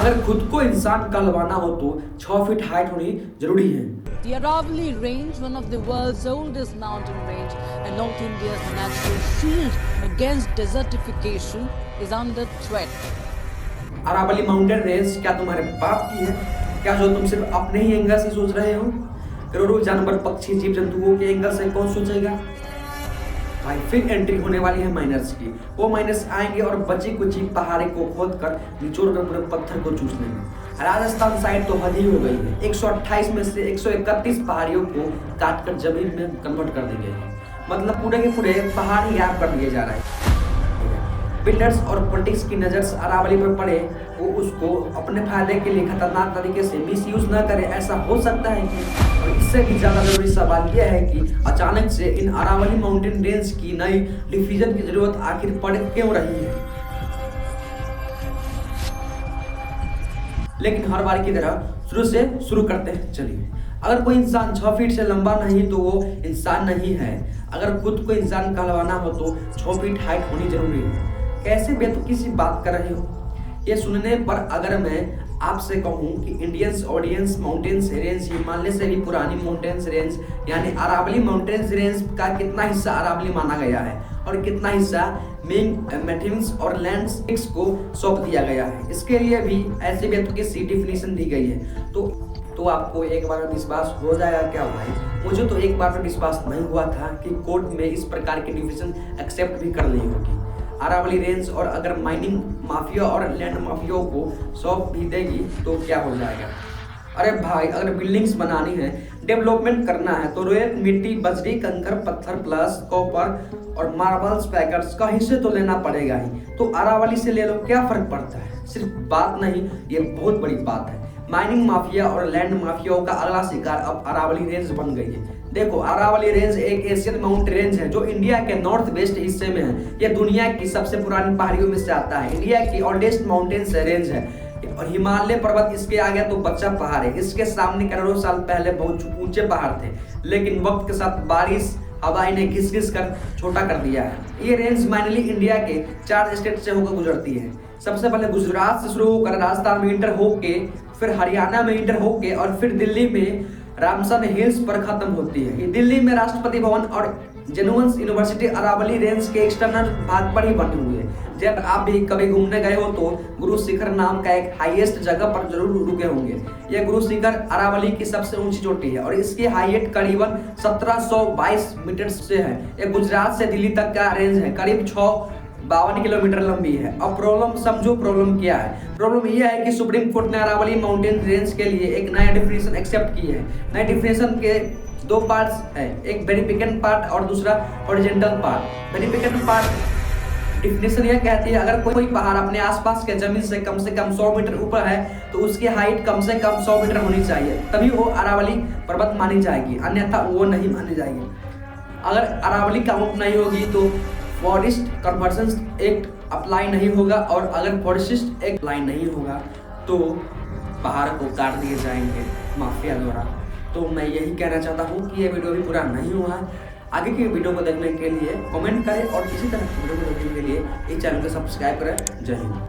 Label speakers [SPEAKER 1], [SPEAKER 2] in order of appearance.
[SPEAKER 1] अगर खुद को इंसान कहलवाना हो तो 6 फीट हाइट होनी जरूरी है।
[SPEAKER 2] The Aravalli Range, one of the world's oldest mountain range and North India's natural shield against desertification, is under threat.
[SPEAKER 1] Aravalli mountain range क्या तुम्हारे बाप की है क्या, जो तुम सिर्फ अपने ही एंगल से सोच रहे हो? करोड़ों जानवर, पक्षी, जीव जंतुओं के एंगल से कौन सोचेगा? भाई फिर एंट्री होने वाली है माइनर्स की। वो माइनर्स आएंगे और बची कुची पहाड़ी को खोद कर निचोड़ कर पूरे पत्थर को चूस लेंगे। राजस्थान साइड तो हद ही हो गई है। 128 में से 131 पहाड़ियों को काट कर जमीन में कन्वर्ट कर दी गई है। मतलब पूरे के पूरे पहाड़ ही गायब कर दिए जा रहे हैं। बिल्डर्स और पॉलिटिक्स की नज़र अरावली पर पड़े, वो उसको अपने फायदे के लिए खतरनाक तरीके से मिसयूज न करे। ऐसा हो सकता है कि, और इससे भी ज़्यादा जरूरी सवाल यह है कि अचानक से इन अरावली माउंटेन रेंज की नई डिवीजन की जरूरत आखिर पड़ क्यों रही है। लेकिन हर बार की तरह शुरू से शुरू करते हैं। चलिए, अगर कोई इंसान 6 फीट से लंबा नहीं तो वो इंसान नहीं है। अगर खुद को इंसान कहलवाना हो तो 6 फीट हाइट होनी जरूरी है। कैसे बेतुकी सी बात कर रहे हो? ये सुनने पर अगर मैं आपसे कहूं कि Indians audience mountains range Himalaya से भी पुरानी माउंटेन्स रेंज यानी अरावली माउंटेन्स रेंज का कितना हिस्सा अरावली माना गया है और कितना हिस्सा मिंग मैथिन्स और लैंडस्केप्स को सौंप दिया गया है, इसके लिए भी ऐसे बेतुकी सी डिफिनेशन दी गई है। तो आपको एक बार विश्वास हो जाएगा क्या भाई? मुझे तो एक बार में विश्वास नहीं हुआ था कि कोर्ट में इस प्रकार की डिविजन एक्सेप्ट भी कर ली होगी। अरावली रेंज और अगर माइनिंग माफिया और लैंड माफियाओं को सौंप भी देगी तो क्या हो जाएगा? अरे भाई, अगर बिल्डिंग्स बनानी है, डेवलपमेंट करना है तो रेत, मिट्टी, बजरी, कंकड़, पत्थर प्लस कॉपर और मार्बल्स पैकर्स का हिस्से तो लेना पड़ेगा ही। तो अरावली से ले लो, क्या फर्क पड़ता है? सिर्फ बात नहीं, ये बहुत बड़ी बात है। माइनिंग माफिया और लैंड माफियाओं का अगला शिकार अब अरावली रेंज बन गई है। देखो, अरावली रेंज एक एशियन माउंटेन रेंज है जो इंडिया के नॉर्थ वेस्ट हिस्से में है। यह दुनिया की सबसे पुरानी पहाड़ियों में से आता है। इंडिया की ओल्डेस्ट माउंटेन रेंज है और हिमालय पर्वत इसके आगे तो बच्चा पहाड़ है। इसके सामने करोड़ों साल पहले बहुत ऊंचे पहाड़ थे, लेकिन वक्त के साथ बारिश हवा इन्हें घिस घिस कर छोटा कर दिया है। ये रेंज माइनली इंडिया के 4 स्टेट से होकर गुजरती है। सबसे पहले गुजरात से शुरू होकर राजस्थान में इंटर होके, फिर हरियाणा में इंटर होके और फिर दिल्ली में रामसन हिल्स पर खत्म होती है। ये दिल्ली में राष्ट्रपति भवन और जेनुअन्स यूनिवर्सिटी अरावली रेंज के एक्सटर्नल भाग पर ही बनी हुई है। जब आप भी कभी घूमने गए हो तो गुरु शिखर नाम का एक हाईएस्ट जगह पर जरूर रुके होंगे। यह गुरु शिखर अरावली की सबसे ऊंची चोटी है और इसकी हाइट करीबन 1722 मीटर से है। यह गुजरात से दिल्ली तक का रेंज है, करीब 52 किलोमीटर लंबी है। अब प्रॉब्लम समझो, प्रॉब्लम क्या है? प्रॉब्लम यह है कि सुप्रीम कोर्ट ने अरावली माउंटेन रेंज के लिए एक नया डिफिनेशन एक्सेप्ट की है। नए डिफिनेशन के 2 पार्ट्स हैं, एक वेरिफिकेशन पार्ट और दूसरा horizontal part. Verification part definition यह कहती है अगर कोई पहाड़ अपने आसपास के जमीन से कम 100 मीटर ऊपर है तो उसकी हाइट कम से कम 100 मीटर होनी चाहिए, तभी वो अरावली पर्वत मानी जाएगी, अन्यथा वो नहीं मानी जाएगी। अगर अरावली काउंट नहीं होगी तो फॉरेस्ट कन्वर्जन एक्ट अप्लाई नहीं होगा और अगर फॉरेस्ट एक्ट अप्लाई नहीं होगा तो पहाड़ को काट दिए जाएंगे माफिया द्वारा। तो मैं यही कहना चाहता हूँ कि ये वीडियो भी पूरा नहीं हुआ। आगे की वीडियो को देखने के लिए कमेंट करें और इसी तरह की वीडियो को देखने के लिए इस चैनल को सब्सक्राइब करें। जय हिंद।